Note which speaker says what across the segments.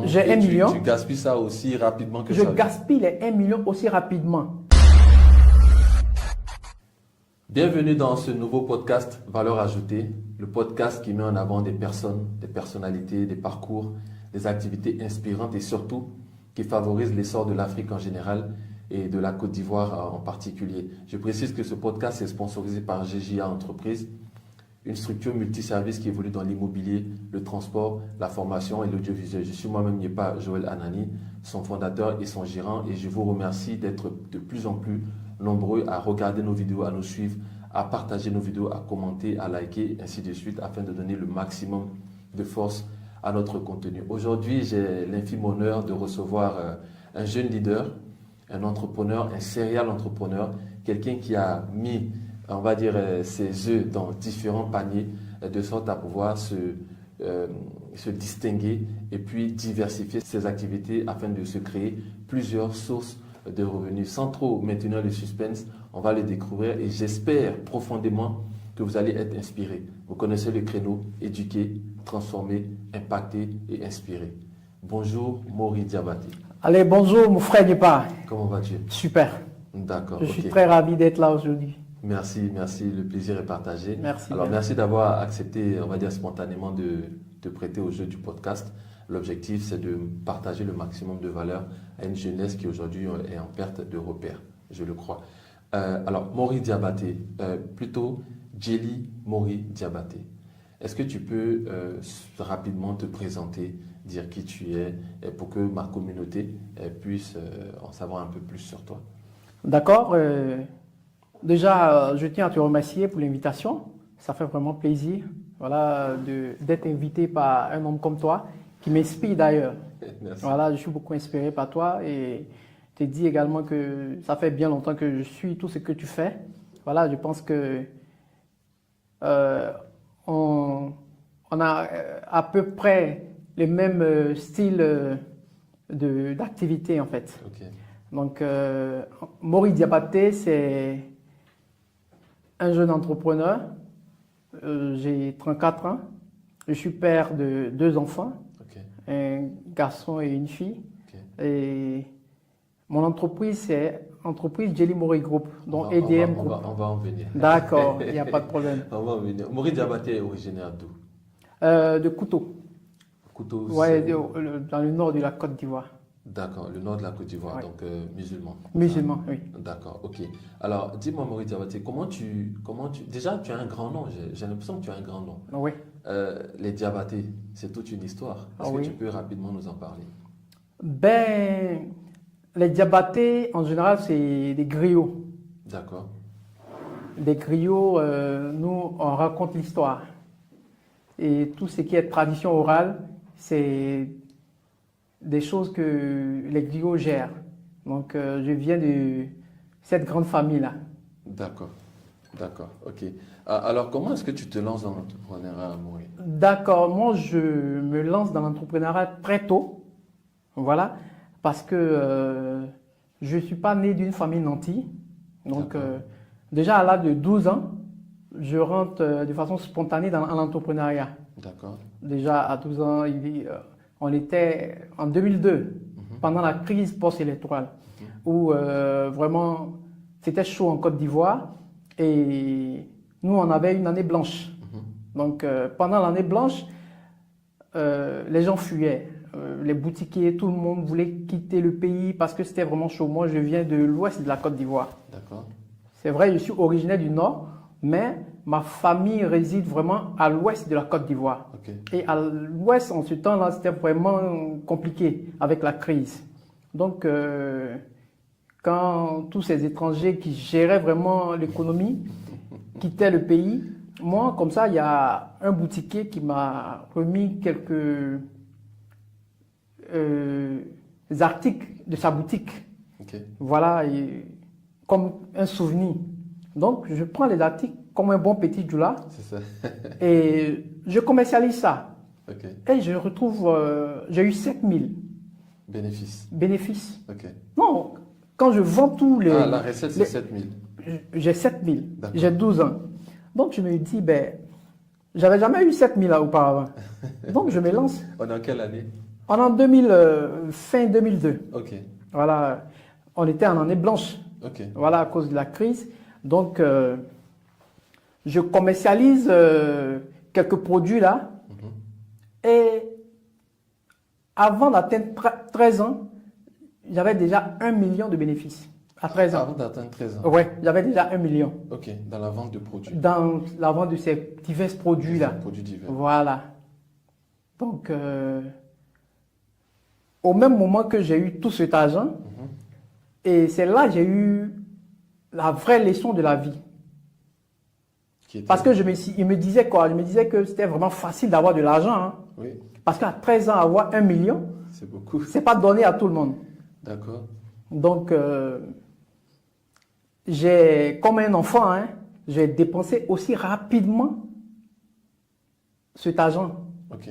Speaker 1: J'ai 1 million.
Speaker 2: Tu gaspilles ça aussi rapidement que ça.
Speaker 1: Je gaspille les 1 million aussi rapidement.
Speaker 2: Bienvenue dans ce nouveau podcast Valeur Ajoutée, le podcast qui met en avant des personnes, des personnalités, des parcours, des activités inspirantes et surtout qui favorisent l'essor de l'Afrique en général et de la Côte d'Ivoire en particulier. Je précise que ce podcast est sponsorisé par GJA Entreprises, une structure multiservice qui évolue dans l'immobilier, le transport, la formation et l'audiovisuel. Je suis moi-même Yepa Joël Anani, son fondateur et son gérant, et je vous remercie d'être de plus en plus nombreux à regarder nos vidéos, à nous suivre, à partager nos vidéos, à commenter, à liker, ainsi de suite, afin de donner le maximum de force à notre contenu. Aujourd'hui, j'ai l'infime honneur de recevoir un jeune leader, un entrepreneur, un serial entrepreneur, quelqu'un qui a mis, on va dire, ses œufs dans différents paniers de sorte à pouvoir se distinguer et puis diversifier ses activités afin de se créer plusieurs sources de revenus. Sans trop maintenir le suspense, on va le découvrir et j'espère profondément que vous allez être inspirés. Vous connaissez le créneau, éduquer, transformer, impacter et inspirer. Bonjour Maury Diabaté.
Speaker 1: Allez, bonjour mon frère Yepa.
Speaker 2: Comment vas-tu?
Speaker 1: Super.
Speaker 2: D'accord.
Speaker 1: Je suis très ravi d'être là aujourd'hui.
Speaker 2: Merci, le plaisir est partagé.
Speaker 1: Merci.
Speaker 2: Alors, merci d'avoir accepté, on va dire spontanément, de te prêter au jeu du podcast. L'objectif, c'est de partager le maximum de valeur à une jeunesse qui aujourd'hui est en perte de repères, je le crois. Alors, Maury Diabaté, plutôt Jelly Maury Diabaté. Est-ce que tu peux rapidement te présenter, dire qui tu es, pour que ma communauté puisse en savoir un peu plus sur toi?
Speaker 1: D'accord. Déjà, je tiens à te remercier pour l'invitation. Ça fait vraiment plaisir, voilà, d'être invité par un homme comme toi, qui m'inspire d'ailleurs.
Speaker 2: Merci.
Speaker 1: Voilà, je suis beaucoup inspiré par toi et te dis également que ça fait bien longtemps que je suis tout ce que tu fais. Voilà, je pense que on a à peu près les mêmes styles d'activité en fait.
Speaker 2: Ok.
Speaker 1: Donc, Maury Diabaté, c'est un jeune entrepreneur. J'ai 34 ans. Je suis père de 2 enfants,
Speaker 2: Ok.
Speaker 1: un garçon et une fille.
Speaker 2: Ok.
Speaker 1: Et mon entreprise, c'est entreprise Jelly Maury Group, dont
Speaker 2: On
Speaker 1: EDM Group.
Speaker 2: va en venir.
Speaker 1: D'accord, il n'y a pas de problème.
Speaker 2: On va en venir. Maury Diabaté est originaire d'où?
Speaker 1: De Couteau,
Speaker 2: Couteau.
Speaker 1: ouais, dans le nord de la Côte d'Ivoire.
Speaker 2: D'accord, le nord de la Côte d'Ivoire,
Speaker 1: Ouais.
Speaker 2: donc musulman.
Speaker 1: Musulman, oui.
Speaker 2: D'accord, ok. Alors, dis-moi, Maury Diabaté, comment tu. Déjà, tu as un grand nom, j'ai l'impression que tu as un grand nom.
Speaker 1: Oui.
Speaker 2: Les Diabaté, c'est toute une histoire. Est-ce que
Speaker 1: Oui.
Speaker 2: tu peux rapidement nous en parler?
Speaker 1: Ben, les Diabaté, en général, c'est des griots.
Speaker 2: D'accord,
Speaker 1: Des griots, nous, on raconte l'histoire. Et tout ce qui est tradition orale, c'est des choses que les griots gèrent. Donc, je viens de cette grande famille-là.
Speaker 2: d'accord, ok. Alors, comment est-ce que tu te lances dans l'entrepreneuriat, Maury?
Speaker 1: D'accord, moi, je me lance dans l'entrepreneuriat très tôt. Voilà, parce que je ne suis pas né d'une famille nantie. Donc,
Speaker 2: D'accord.
Speaker 1: déjà à l'âge de 12 ans, je rentre de façon spontanée dans l'entrepreneuriat.
Speaker 2: D'accord,
Speaker 1: Déjà à 12 ans, on était en 2002, pendant la crise post-électorale, où vraiment c'était chaud en Côte d'Ivoire et nous on avait une année blanche. Donc pendant l'année blanche, les gens fuyaient, les boutiquiers, tout le monde voulait quitter le pays parce que c'était vraiment chaud. Moi je viens de l'ouest de la Côte d'Ivoire.
Speaker 2: d'accord,
Speaker 1: C'est vrai, je suis originaire du nord, mais ma famille réside vraiment à l'ouest de la Côte d'Ivoire.
Speaker 2: ok.
Speaker 1: Et à l'ouest, en ce temps-là, c'était vraiment compliqué avec la crise. Donc, quand tous ces étrangers qui géraient vraiment l'économie quittaient le pays, moi, comme ça, il y a un boutiquier qui m'a remis quelques articles de sa boutique.
Speaker 2: Ok,
Speaker 1: Voilà, et comme un souvenir. Donc, je prends les articles comme un bon petit djoula
Speaker 2: c'est ça.
Speaker 1: et je commercialise ça.
Speaker 2: Ok,
Speaker 1: Et je retrouve, j'ai eu 7000
Speaker 2: bénéfice.
Speaker 1: bénéfices.
Speaker 2: Ok.
Speaker 1: Non, quand je vends tous les...
Speaker 2: Ah, la recette, c'est
Speaker 1: les-
Speaker 2: 7000.
Speaker 1: J'ai 7000,
Speaker 2: D'accord.
Speaker 1: j'ai 12 ans. Donc, je me dis, ben, j'avais jamais eu 7000 là auparavant. Donc, je me lance.
Speaker 2: On est en quelle année?
Speaker 1: On est en fin 2002.
Speaker 2: Ok,
Speaker 1: Voilà, on était en année blanche.
Speaker 2: ok,
Speaker 1: Voilà, à cause de la crise. Donc, je commercialise quelques produits là. Et avant d'atteindre 13 ans, j'avais déjà 1 million de bénéfices. À 13 ans.
Speaker 2: Avant d'atteindre 13 ans.
Speaker 1: Oui, j'avais déjà 1 million
Speaker 2: Ok, dans la vente de produits.
Speaker 1: dans la vente de ces divers produits là.
Speaker 2: Produits divers.
Speaker 1: Voilà. Donc, au même moment que j'ai eu tout cet argent, et c'est là que j'ai eu la vraie leçon de la vie.
Speaker 2: Qui était-
Speaker 1: Parce que il me disait quoi? Je me disais que c'était vraiment facile d'avoir de l'argent. Hein.
Speaker 2: Oui,
Speaker 1: Parce qu'à 13 ans, avoir 1 million,
Speaker 2: c'est beaucoup.
Speaker 1: c'est pas donné à tout le monde.
Speaker 2: D'accord.
Speaker 1: Donc, j'ai, comme un enfant, hein, j'ai dépensé aussi rapidement cet argent.
Speaker 2: Ok.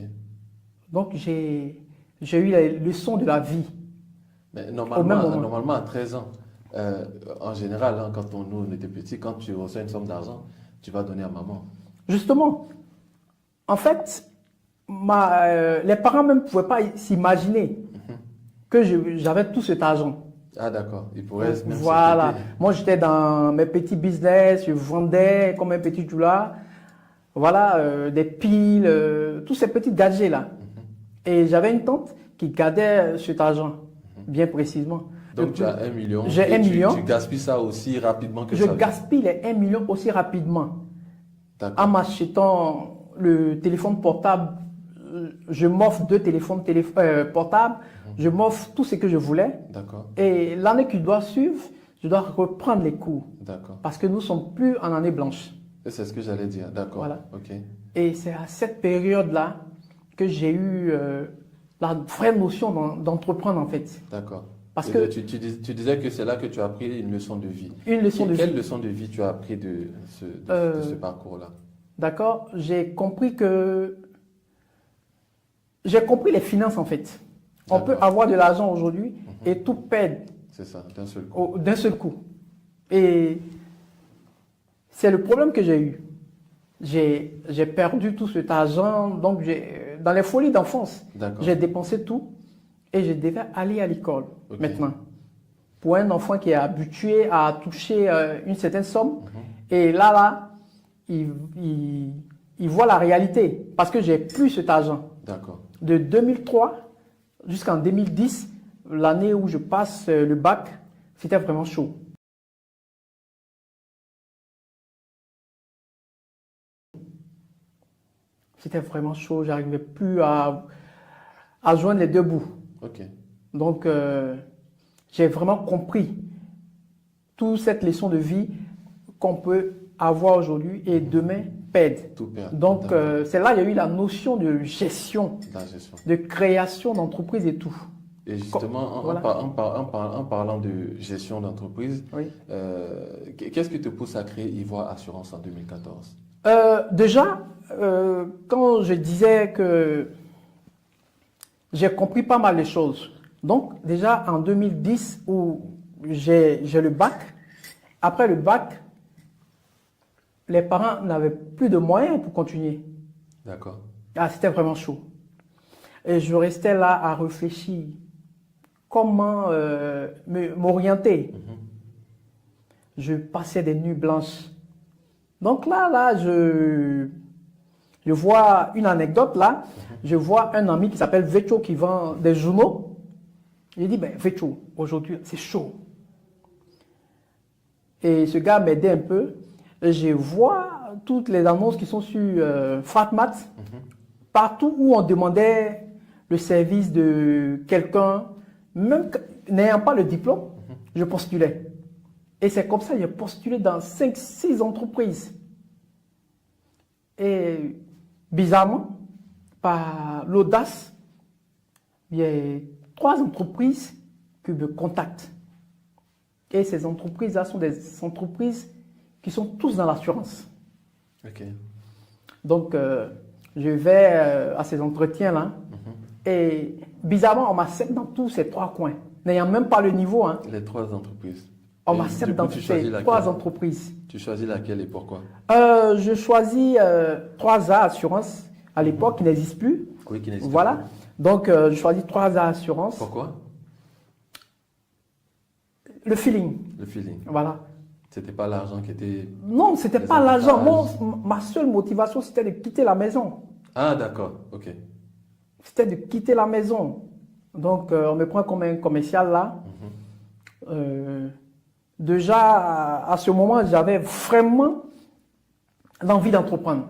Speaker 1: Donc, j'ai eu les leçons de la vie.
Speaker 2: Mais
Speaker 1: même
Speaker 2: normalement,
Speaker 1: moment.
Speaker 2: normalement à 13 ans, en général, hein, quand nous on était petits, quand tu reçois une somme d'argent, tu vas donner à maman.
Speaker 1: Justement, en fait, les parents même ne pouvaient pas s'imaginer que j'avais tout cet argent.
Speaker 2: Ah d'accord, ils pourraient même
Speaker 1: Voilà.
Speaker 2: s'occuper.
Speaker 1: Moi, j'étais dans mes petits business, je vendais comme un petit doula. Voilà, des piles, tous ces petits gadgets là. Et j'avais une tante qui gardait cet argent, bien précisément.
Speaker 2: Donc tu as 1 million.
Speaker 1: J'ai
Speaker 2: et
Speaker 1: 1 million.
Speaker 2: Tu gaspilles ça aussi rapidement que
Speaker 1: Je
Speaker 2: ça.
Speaker 1: gaspille les 1 million aussi rapidement.
Speaker 2: D'accord.
Speaker 1: En m'achetant le téléphone portable, je m'offre 2 téléphones portables, je m'offre tout ce que je voulais.
Speaker 2: D'accord.
Speaker 1: Et l'année qui doit suivre, je dois reprendre les cours.
Speaker 2: D'accord.
Speaker 1: Parce que nous ne sommes plus en année blanche.
Speaker 2: Et c'est ce que j'allais dire. D'accord.
Speaker 1: Voilà.
Speaker 2: Ok.
Speaker 1: Et c'est à cette période-là que j'ai eu la vraie notion d'entreprendre en fait.
Speaker 2: D'accord.
Speaker 1: Parce
Speaker 2: Et
Speaker 1: que
Speaker 2: tu disais que c'est là que tu as appris une leçon de vie.
Speaker 1: une leçon de
Speaker 2: Quelle
Speaker 1: vie.
Speaker 2: leçon de vie tu as appris de ce parcours-là?
Speaker 1: D'accord? J'ai compris que j'ai compris les finances en fait. On peut
Speaker 2: D'accord.
Speaker 1: avoir de l'argent aujourd'hui et tout perdre
Speaker 2: C'est ça, d'un seul coup.
Speaker 1: d'un seul coup. Et c'est le problème que j'ai eu. J'ai perdu tout cet argent, donc dans les folies d'enfance,
Speaker 2: D'accord.
Speaker 1: j'ai dépensé tout et je devais aller à l'école
Speaker 2: Ok.
Speaker 1: maintenant. Pour un enfant qui est habitué à toucher une certaine somme, et là, il voit la réalité parce que j'ai plus cet argent.
Speaker 2: D'accord.
Speaker 1: De 2003 jusqu'en 2010, l'année où je passe le bac, c'était vraiment chaud. C'était vraiment chaud, j'arrivais plus à joindre les deux bouts.
Speaker 2: Ok.
Speaker 1: Donc, j'ai vraiment compris toute cette leçon de vie qu'on peut avoir aujourd'hui et demain perdre.
Speaker 2: Tout perd.
Speaker 1: Donc,
Speaker 2: D'accord.
Speaker 1: c'est là qu'il y a eu la notion de gestion,
Speaker 2: La gestion.
Speaker 1: de création d'entreprise et tout.
Speaker 2: Et justement,
Speaker 1: Voilà.
Speaker 2: en parlant de gestion d'entreprise,
Speaker 1: Oui.
Speaker 2: qu'est-ce qui te pousse à créer Ivoire Assurance en 2014?
Speaker 1: Déjà, quand je disais que j'ai compris pas mal de choses. Donc, déjà en 2010, où j'ai le bac, après le bac, les parents n'avaient plus de moyens pour continuer.
Speaker 2: D'accord.
Speaker 1: Ah, c'était vraiment chaud. Et je restais là à réfléchir comment m'orienter. Je passais des nuits blanches. Donc là, je vois une anecdote là. Je vois un ami qui s'appelle Vecho qui vend des journaux. J'ai dit, ben Vecho, aujourd'hui c'est chaud. Et ce gars m'aidait un peu. Et je vois toutes les annonces qui sont sur Fratmat. Partout où on demandait le service de quelqu'un, même n'ayant pas le diplôme, je postulais. Et c'est comme ça que j'ai postulé dans 5-6 entreprises. Et bizarrement, par l'audace, il y a 3 entreprises qui me contactent. Et ces entreprises-là sont des entreprises qui sont tous dans l'assurance.
Speaker 2: Ok.
Speaker 1: Donc, je vais à ces entretiens-là. Et bizarrement, on m'accepte dans tous ces 3 coins, n'ayant même pas le niveau. Hein.
Speaker 2: Les 3 entreprises.
Speaker 1: On
Speaker 2: Et
Speaker 1: m'accepte
Speaker 2: du coup,
Speaker 1: dans
Speaker 2: tu
Speaker 1: ces
Speaker 2: choisis laquelle?
Speaker 1: 3 entreprises.
Speaker 2: Tu choisis laquelle et pourquoi?
Speaker 1: Je choisis 3A Assurance, à l'époque, qui n'existe plus.
Speaker 2: Oui, qui n'existe
Speaker 1: Voilà.
Speaker 2: pas.
Speaker 1: Donc, je choisis 3A Assurance.
Speaker 2: Pourquoi?
Speaker 1: Le feeling,
Speaker 2: Le feeling.
Speaker 1: voilà.
Speaker 2: C'était pas l'argent qui était...
Speaker 1: Non, c'était
Speaker 2: Les
Speaker 1: pas l'argent.
Speaker 2: avantages.
Speaker 1: Ma seule motivation, c'était de quitter la maison.
Speaker 2: Ah, d'accord. OK.
Speaker 1: C'était de quitter la maison. Donc, on me prend comme un commercial là. Déjà, à ce moment, j'avais vraiment l'envie d'entreprendre.